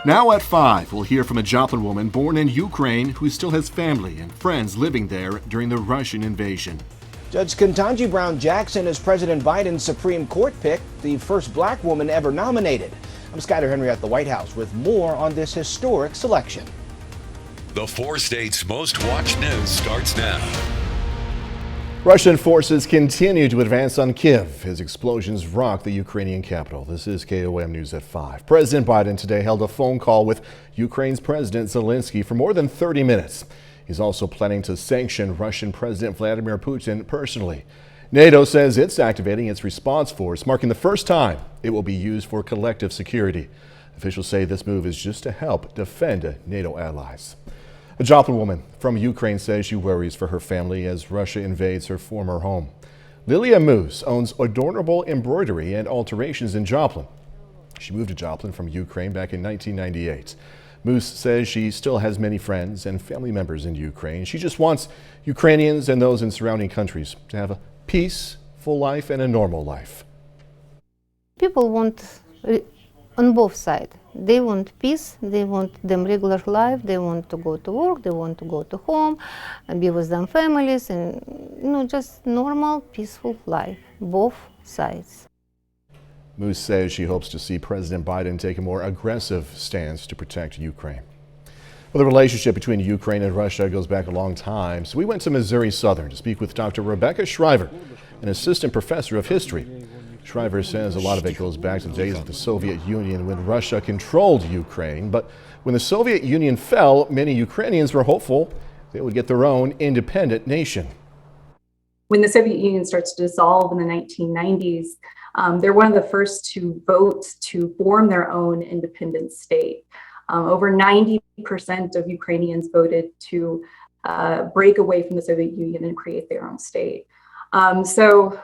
Now at 5, we'll hear from a Joplin woman born in Ukraine who still has family and friends living there during the Russian invasion. Judge Ketanji Brown Jackson is President Biden's Supreme Court pick, the first black woman ever nominated. I'm Skyler Henry at the White House with more on this historic selection. The 4 states' most watched news starts now. Russian forces continue to advance on Kyiv as explosions rock the Ukrainian capital. This is KOAM News at 5. President Biden today held a phone call with Ukraine's President Zelensky for more than 30 minutes. He's also planning to sanction Russian President Vladimir Putin personally. NATO says it's activating its response force, marking the first time it will be used for collective security. Officials say this move is just to help defend NATO allies. A Joplin woman from Ukraine says she worries for her family as Russia invades her former home. Lilia Moose owns Adornable Embroidery and Alterations in Joplin. She moved to Joplin from Ukraine back in 1998. Moose says she still has many friends and family members in Ukraine. She just wants Ukrainians and those in surrounding countries to have a peaceful life and a normal life. People want on both sides. They want peace, they want them regular life, they want to go to work, they want to go to home and be with them families and just normal, peaceful life, both sides. Moose says she hopes to see President Biden take a more aggressive stance to protect Ukraine. Well, the relationship between Ukraine and Russia goes back a long time, so we went to Missouri Southern to speak with Dr. Rebecca Shriver, an assistant professor of history. Shriver says a lot of it goes back to the days of the Soviet Union when Russia controlled Ukraine. But when the Soviet Union fell, many Ukrainians were hopeful they would get their own independent nation. When the Soviet Union starts to dissolve in the 1990s, they're one of the first to vote to form their own independent state. Over 90% of Ukrainians voted to break away from the Soviet Union and create their own state. So,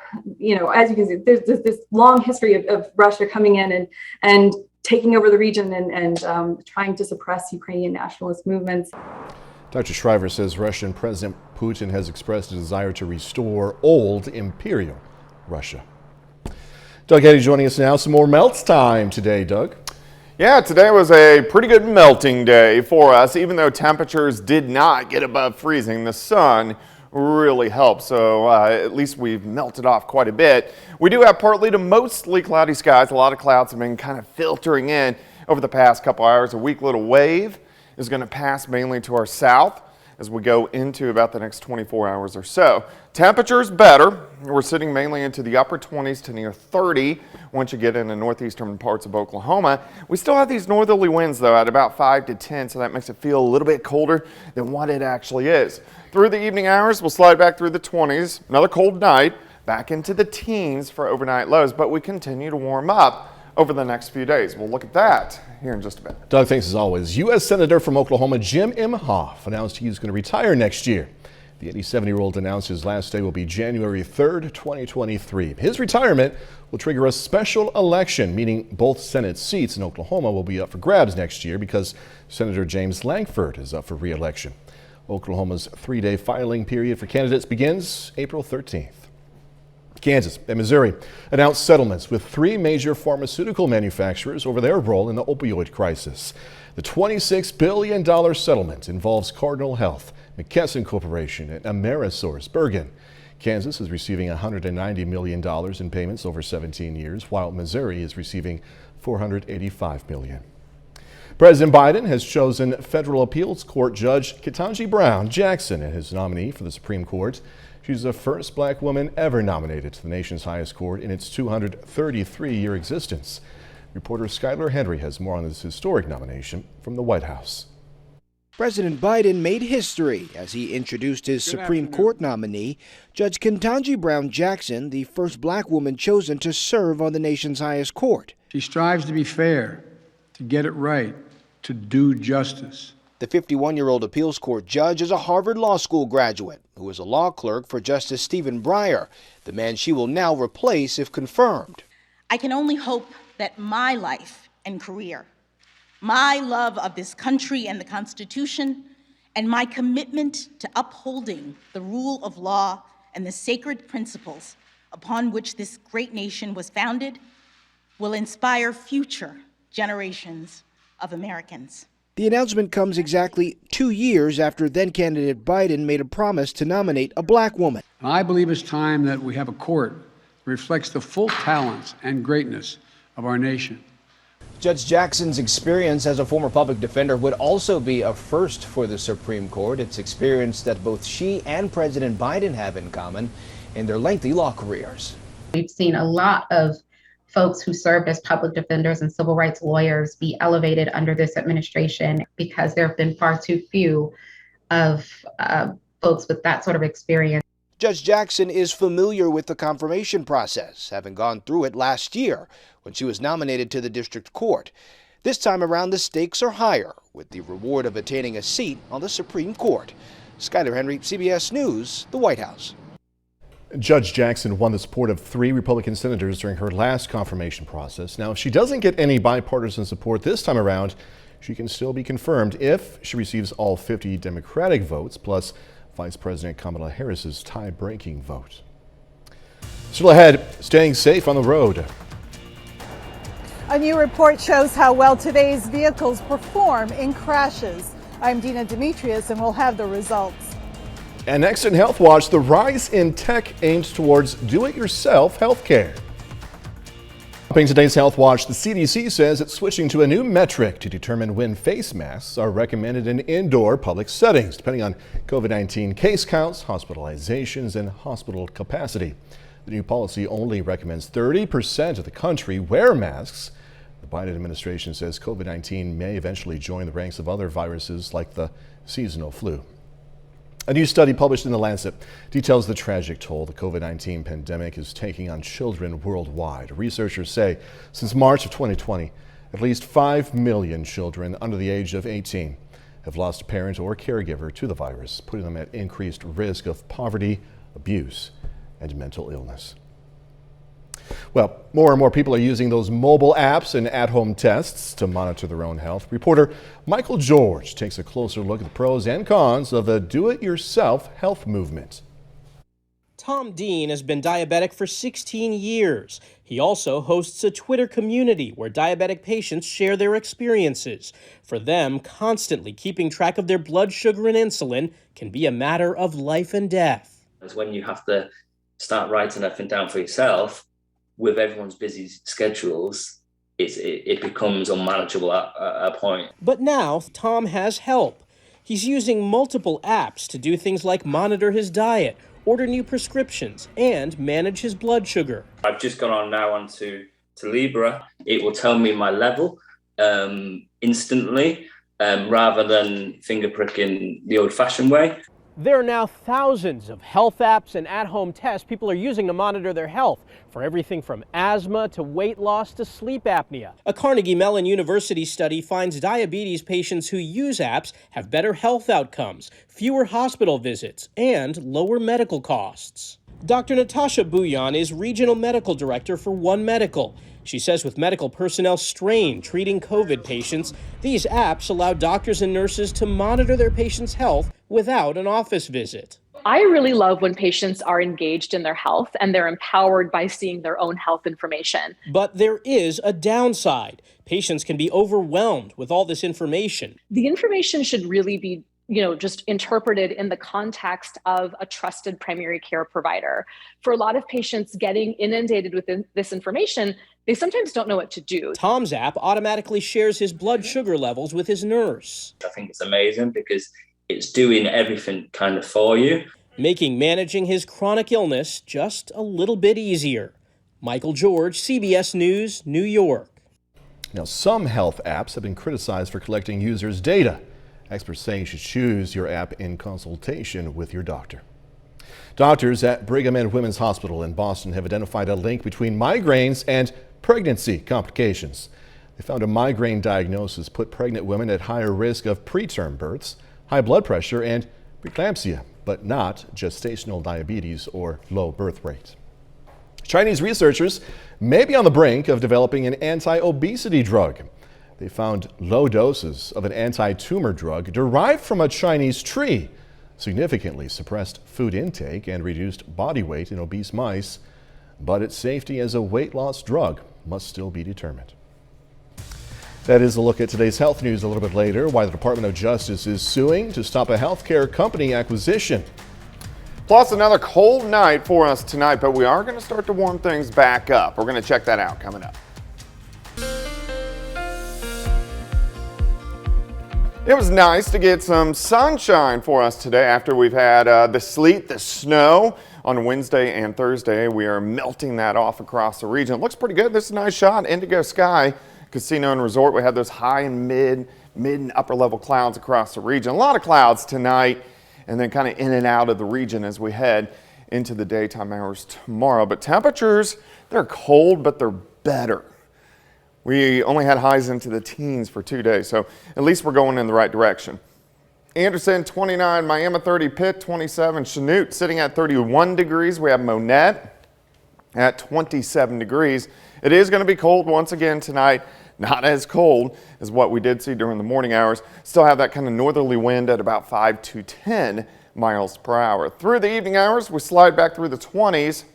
as you can see, there's this long history of Russia coming in and taking over the region and trying to suppress Ukrainian nationalist movements. Dr. Shriver says Russian President Putin has expressed a desire to restore old imperial Russia. Doug Eddy joining us now. Some more melts time today, Doug. Yeah, today was a pretty good melting day for us. Even though temperatures did not get above freezing, the sun really helped, so at least we've melted off quite a bit. We do have partly to mostly cloudy skies. A lot of clouds have been kind of filtering in over the past couple hours. A weak little wave is going to pass mainly to our south as we go into about the next 24 hours or so. Temperatures better. We're sitting mainly into the upper 20s to near 30 once you get into northeastern parts of Oklahoma. We still have these northerly winds though at about 5 to 10, so that makes it feel a little bit colder than what it actually is. Through the evening hours, we'll slide back through the 20s. Another cold night, back into the teens for overnight lows, but we continue to warm up over the next few days. We'll look at that here in just a bit. Doug, thanks as always. U.S. Senator from Oklahoma Jim Imhoff announced he's going to retire next year. The 87-year-old announced his last day will be January 3rd, 2023. His retirement will trigger a special election, meaning both Senate seats in Oklahoma will be up for grabs next year because Senator James Lankford is up for re-election. Oklahoma's 3-day filing period for candidates begins April 13th. Kansas and Missouri announced settlements with 3 major pharmaceutical manufacturers over their role in the opioid crisis. The $26 billion settlement involves Cardinal Health, McKesson Corporation, and AmerisourceBergen. Kansas is receiving $190 million in payments over 17 years, while Missouri is receiving $485 million. President Biden has chosen federal appeals court judge Ketanji Brown Jackson as his nominee for the Supreme Court. She's the first black woman ever nominated to the nation's highest court in its 233-year existence. Reporter Skyler Henry has more on this historic nomination from the White House. President Biden made history as he introduced his Supreme Court nominee, Judge Ketanji Brown Jackson, the first black woman chosen to serve on the nation's highest court. She strives to be fair, to get it right, to do justice. The 51-year-old appeals court judge is a Harvard Law School graduate who was a law clerk for Justice Stephen Breyer, the man she will now replace if confirmed. I can only hope that my life and career, my love of this country and the Constitution, and my commitment to upholding the rule of law and the sacred principles upon which this great nation was founded will inspire future generations of Americans. The announcement comes exactly 2 years after then-candidate Biden made a promise to nominate a black woman. I believe it's time that we have a court that reflects the full talents and greatness of our nation. Judge Jackson's experience as a former public defender would also be a first for the Supreme Court. It's experience that both she and President Biden have in common in their lengthy law careers. We've seen a lot of folks who served as public defenders and civil rights lawyers be elevated under this administration because there have been far too few of folks with that sort of experience. Judge Jackson is familiar with the confirmation process, having gone through it last year when she was nominated to the district court. This time around, the stakes are higher, with the reward of attaining a seat on the Supreme Court. Skyler Henry, CBS News, the White House. Judge Jackson won the support of 3 Republican senators during her last confirmation process. Now, if she doesn't get any bipartisan support this time around, she can still be confirmed if she receives all 50 Democratic votes, plus Vice President Kamala Harris's tie-breaking vote. Still ahead, staying safe on the road. A new report shows how well today's vehicles perform in crashes. I'm Dina Demetrius, and we'll have the results. And next in Health Watch, the rise in tech aimed towards do-it-yourself healthcare. Topping today's Health Watch, the CDC says it's switching to a new metric to determine when face masks are recommended in indoor public settings, depending on COVID-19 case counts, hospitalizations, and hospital capacity. The new policy only recommends 30% of the country wear masks. The Biden administration says COVID-19 may eventually join the ranks of other viruses like the seasonal flu. A new study published in The Lancet details the tragic toll the COVID-19 pandemic is taking on children worldwide. Researchers say since March of 2020, at least 5 million children under the age of 18 have lost a parent or caregiver to the virus, putting them at increased risk of poverty, abuse, and mental illness. Well, more and more people are using those mobile apps and at-home tests to monitor their own health. Reporter Michael George takes a closer look at the pros and cons of the do-it-yourself health movement. Tom Dean has been diabetic for 16 years. He also hosts a Twitter community where diabetic patients share their experiences. For them, constantly keeping track of their blood sugar and insulin can be a matter of life and death. When you have to start writing everything down for yourself, with everyone's busy schedules, it becomes unmanageable at a point. But now, Tom has help. He's using multiple apps to do things like monitor his diet, order new prescriptions, and manage his blood sugar. I've just gone on now onto Libra. It will tell me my level instantly, rather than finger pricking the old-fashioned way. There are now thousands of health apps and at-home tests people are using to monitor their health, for everything from asthma to weight loss to sleep apnea. A Carnegie Mellon University study finds diabetes patients who use apps have better health outcomes, fewer hospital visits, and lower medical costs. Dr. Natasha Bouillon is Regional Medical Director for One Medical. She says with medical personnel strained treating COVID patients, these apps allow doctors and nurses to monitor their patients' health without an office visit. I really love when patients are engaged in their health and they're empowered by seeing their own health information. But there is a downside. Patients can be overwhelmed with all this information. The information should really be just interpreted in the context of a trusted primary care provider. For a lot of patients getting inundated with this information, they sometimes don't know what to do. Tom's app automatically shares his blood sugar levels with his nurse. I think it's amazing because it's doing everything kind of for you, making managing his chronic illness just a little bit easier. Michael George, CBS News, New York. Now, some health apps have been criticized for collecting users' data. Experts say you should choose your app in consultation with your doctor. Doctors at Brigham and Women's Hospital in Boston have identified a link between migraines and pregnancy complications. They found a migraine diagnosis put pregnant women at higher risk of preterm births, high blood pressure, and preeclampsia, but not gestational diabetes or low birth rate. Chinese researchers may be on the brink of developing an anti-obesity drug. They found low doses of an anti-tumor drug derived from a Chinese tree significantly suppressed food intake and reduced body weight in obese mice, but its safety as a weight loss drug must still be determined. That is a look at today's health news. A little bit later, why the Department of Justice is suing to stop a healthcare company acquisition. Plus another cold night for us tonight, but we are going to start to warm things back up. We're going to check that out coming up. It was nice to get some sunshine for us today after we've had the sleet, the snow on Wednesday and Thursday. We are melting that off across the region. It looks pretty good. This is a nice shot. Indigo Sky Casino and Resort. We have those high and mid and upper level clouds across the region. A lot of clouds tonight and then kind of in and out of the region as we head into the daytime hours tomorrow. But temperatures, they're cold, but they're better. We only had highs into the teens for 2 days, so at least we're going in the right direction. Anderson, 29, Miami 30, Pitt 27, Chanute sitting at 31 degrees. We have Monette at 27 degrees. It is going to be cold once again tonight. Not as cold as what we did see during the morning hours. Still have that kind of northerly wind at about 5 to 10 miles per hour. Through the evening hours, we slide back through the 20s.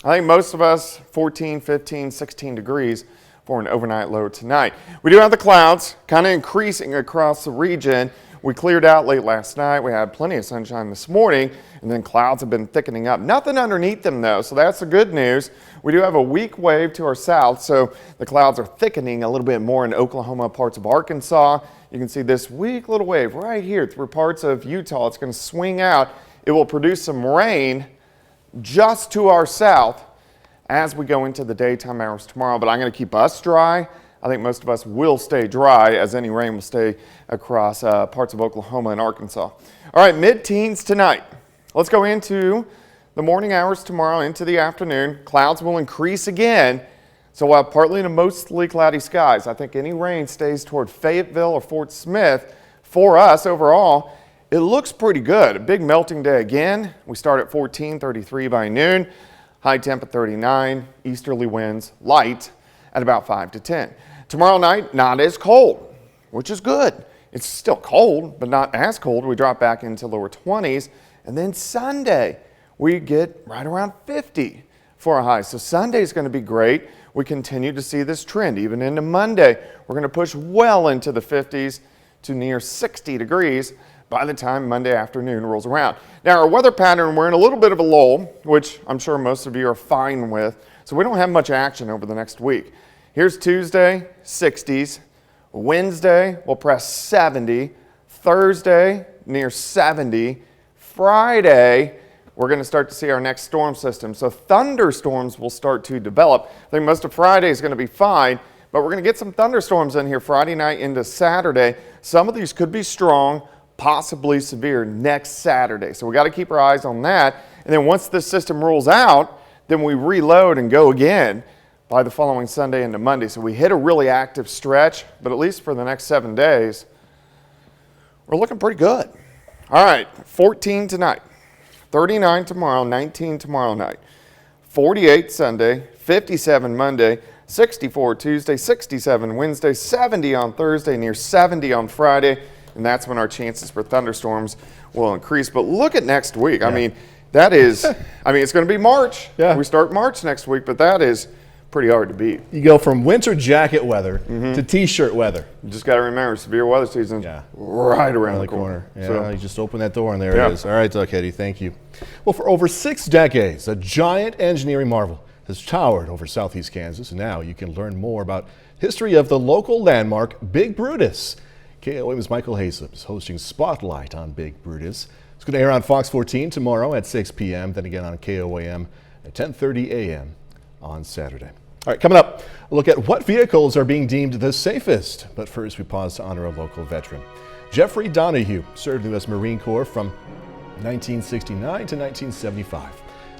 I think most of us 14, 15, 16 degrees for an overnight low tonight. We do have the clouds kind of increasing across the region. We cleared out late last night. We had plenty of sunshine this morning, and then clouds have been thickening up. Nothing underneath them though, so that's the good news. We do have a weak wave to our south, so the clouds are thickening a little bit more in Oklahoma, parts of Arkansas. You can see this weak little wave right here through parts of Utah. It's going to swing out. It will produce some rain just to our south as we go into the daytime hours tomorrow, but I'm going to keep us dry. I think most of us will stay dry, as any rain will stay across parts of Oklahoma and Arkansas. All right, mid-teens tonight. Let's go into the morning hours tomorrow into the afternoon. Clouds will increase again, so we'll have partly to mostly cloudy skies. I think any rain stays toward Fayetteville or Fort Smith. For us overall, it looks pretty good. A big melting day again. We start at 14:33 by noon. High temp at 39, easterly winds light at about 5 to 10. Tomorrow night, not as cold, which is good. It's still cold, but not as cold. We drop back into lower 20s. And then Sunday, we get right around 50 for a high. So Sunday is going to be great. We continue to see this trend even into Monday. We're going to push well into the 50s to near 60 degrees by the time Monday afternoon rolls around. Now our weather pattern, we're in a little bit of a lull, which I'm sure most of you are fine with. So we don't have much action over the next week. Here's Tuesday, 60s. Wednesday, we'll press 70. Thursday, near 70. Friday, we're going to start to see our next storm system. So thunderstorms will start to develop. I think most of Friday is going to be fine, but we're going to get some thunderstorms in here Friday night into Saturday. Some of these could be strong, possibly severe next Saturday. So we got to keep our eyes on that. And then once this system rolls out, then we reload and go again by the following Sunday into Monday. So we hit a really active stretch, but at least for the next 7 days, we're looking pretty good. All right, 14 tonight, 39 tomorrow, 19 tomorrow night, 48 Sunday, 57 Monday, 64 Tuesday, 67 Wednesday, 70 on Thursday, near 70 on Friday. And that's when our chances for thunderstorms will increase. But look at next week. Yeah. I mean, that is, it's going to be March. Yeah. We start March next week, but that is pretty hard to beat. You go from winter jacket weather to t-shirt weather. You just got to remember, severe weather season right around the corner. Yeah, so you just open that door and there it is. All right, Doug Heddy, thank you. Well, for over 6 decades, a giant engineering marvel has towered over southeast Kansas, and now you can learn more about history of the local landmark, Big Brutus. KOAM's Michael Haysom is hosting Spotlight on Big Brutus. It's going to air on Fox 14 tomorrow at 6 p.m., then again on KOAM at 10:30 a.m. on Saturday. All right, coming up, a look at what vehicles are being deemed the safest. But first, we pause to honor a local veteran. Jeffrey Donahue served in the U.S. Marine Corps from 1969 to 1975.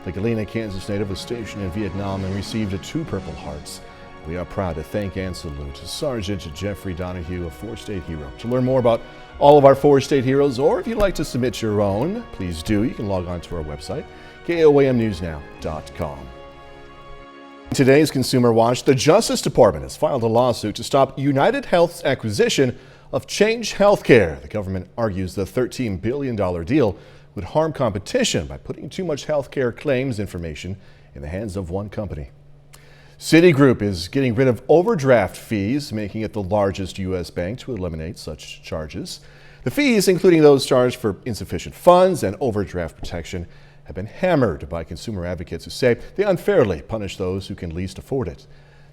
The Galena, Kansas native was stationed in Vietnam and received 2 Purple Hearts. We are proud to thank and salute Sergeant Jeffrey Donahue, a 4-state hero. To learn more about all of our 4-state heroes, or if you'd like to submit your own, please do. You can log on to our website, KOAMnewsnow.com. Today's Consumer Watch, the Justice Department has filed a lawsuit to stop United Health's acquisition of Change Healthcare. The government argues the $13 billion deal would harm competition by putting too much healthcare claims information in the hands of one company. Citigroup is getting rid of overdraft fees, making it the largest U.S. bank to eliminate such charges. The fees, including those charged for insufficient funds and overdraft protection, have been hammered by consumer advocates who say they unfairly punish those who can least afford it.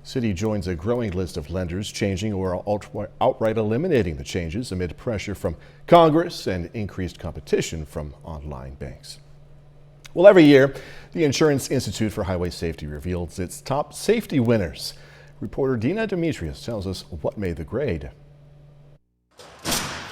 Citi joins a growing list of lenders changing or outright eliminating the changes amid pressure from Congress and increased competition from online banks. Well, every year, the Insurance Institute for Highway Safety reveals its top safety winners. Reporter Dina Demetrius tells us what made the grade.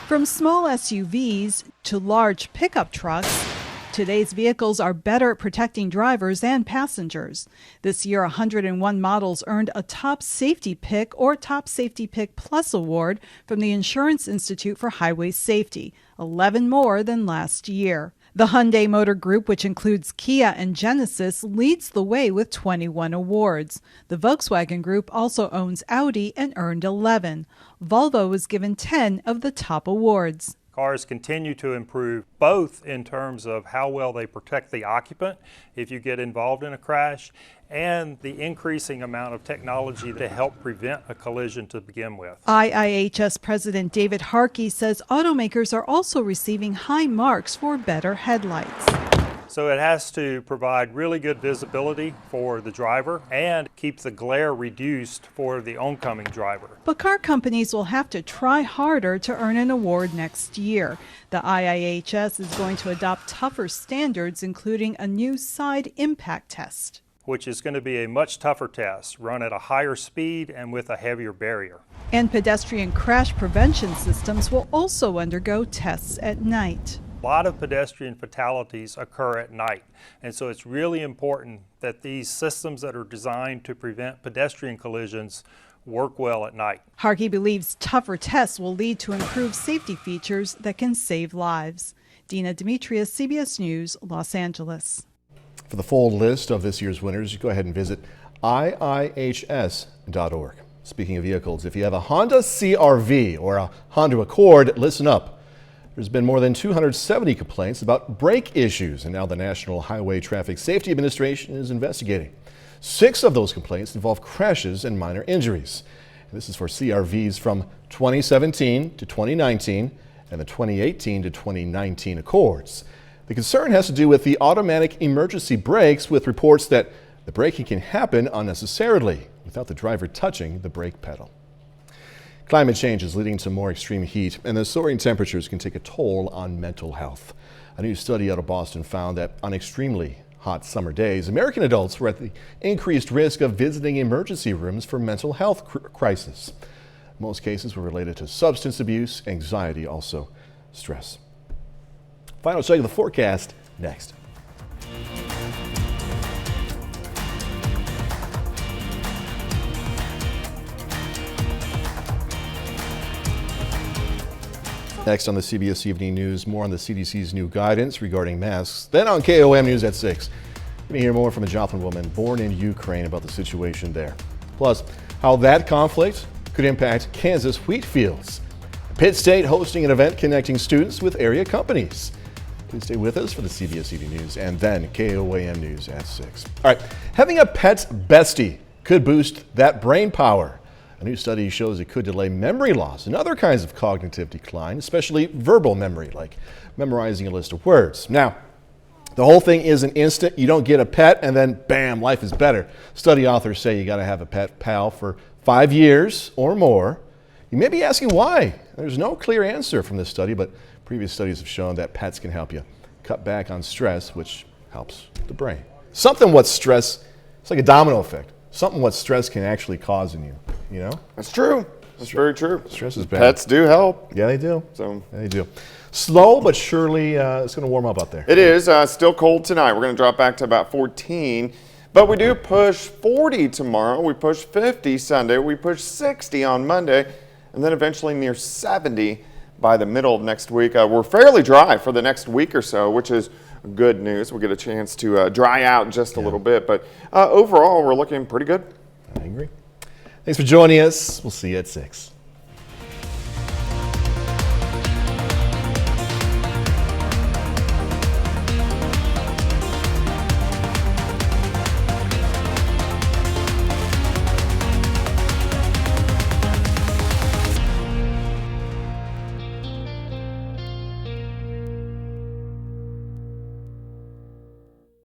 From small SUVs to large pickup trucks, today's vehicles are better at protecting drivers and passengers. This year, 101 models earned a Top Safety Pick or Top Safety Pick Plus award from the Insurance Institute for Highway Safety, 11 more than last year. The Hyundai Motor Group, which includes Kia and Genesis, leads the way with 21 awards. The Volkswagen Group also owns Audi and earned 11. Volvo was given 10 of the top awards. Cars continue to improve both in terms of how well they protect the occupant if you get involved in a crash, and the increasing amount of technology to help prevent a collision to begin with. IIHS President David Harkey says automakers are also receiving high marks for better headlights. So it has to provide really good visibility for the driver and keep the glare reduced for the oncoming driver. But car companies will have to try harder to earn an award next year. The IIHS is going to adopt tougher standards, including a new side impact test, which is going to be a much tougher test, run at a higher speed and with a heavier barrier. And pedestrian crash prevention systems will also undergo tests at night. A lot of pedestrian fatalities occur at night, and so it's really important that these systems that are designed to prevent pedestrian collisions work well at night. Harkey believes tougher tests will lead to improved safety features that can save lives. Dina Demetrius, CBS News, Los Angeles. For the full list of this year's winners, go ahead and visit iihs.org. Speaking of vehicles, if you have a Honda CR-V or a Honda Accord, listen up. There's been more than 270 complaints about brake issues, and now the National Highway Traffic Safety Administration is investigating. 6 of those complaints involve crashes and minor injuries. And this is for CR-Vs from 2017 to 2019 and the 2018 to 2019 Accords. The concern has to do with the automatic emergency brakes, with reports that the braking can happen unnecessarily without the driver touching the brake pedal. Climate change is leading to more extreme heat, and the soaring temperatures can take a toll on mental health. A new study out of Boston found that on extremely hot summer days, American adults were at the increased risk of visiting emergency rooms for mental health crisis. Most cases were related to substance abuse, anxiety, also stress. Final check of the forecast next. Next on the CBS Evening News, more on the CDC's new guidance regarding masks. Then on KOAM News at 6. You're going to hear more from a Joplin woman born in Ukraine about the situation there. Plus, how that conflict could impact Kansas wheat fields. Pitt State hosting an event connecting students with area companies. Please stay with us for the CBS Evening News and then KOAM News at 6. All right, having a pet bestie could boost that brain power. A new study shows it could delay memory loss and other kinds of cognitive decline, especially verbal memory, like memorizing a list of words. Now, the whole thing isn't instant. You don't get a pet and then, bam, life is better. Study authors say you got to have a pet pal for 5 years or more. You may be asking why. There's no clear answer from this study, but previous studies have shown that pets can help you cut back on stress, which helps the brain. Something what stress, it's like a domino effect. Something what stress can actually cause in you, you know? That's true. That's very true. Stress is bad. Pets do help. Yeah, they do. So yeah, they do. Slow, but surely it's going to warm up out there. It is. Still cold tonight. We're going to drop back to about 14. But we do push 40 tomorrow. We push 50 Sunday. We push 60 on Monday. And then eventually near 70 by the middle of next week. We're fairly dry for the next week or so, which is good news. We'll get a chance to dry out just a little bit. But overall, we're looking pretty good. I agree. Thanks for joining us. We'll see you at 6.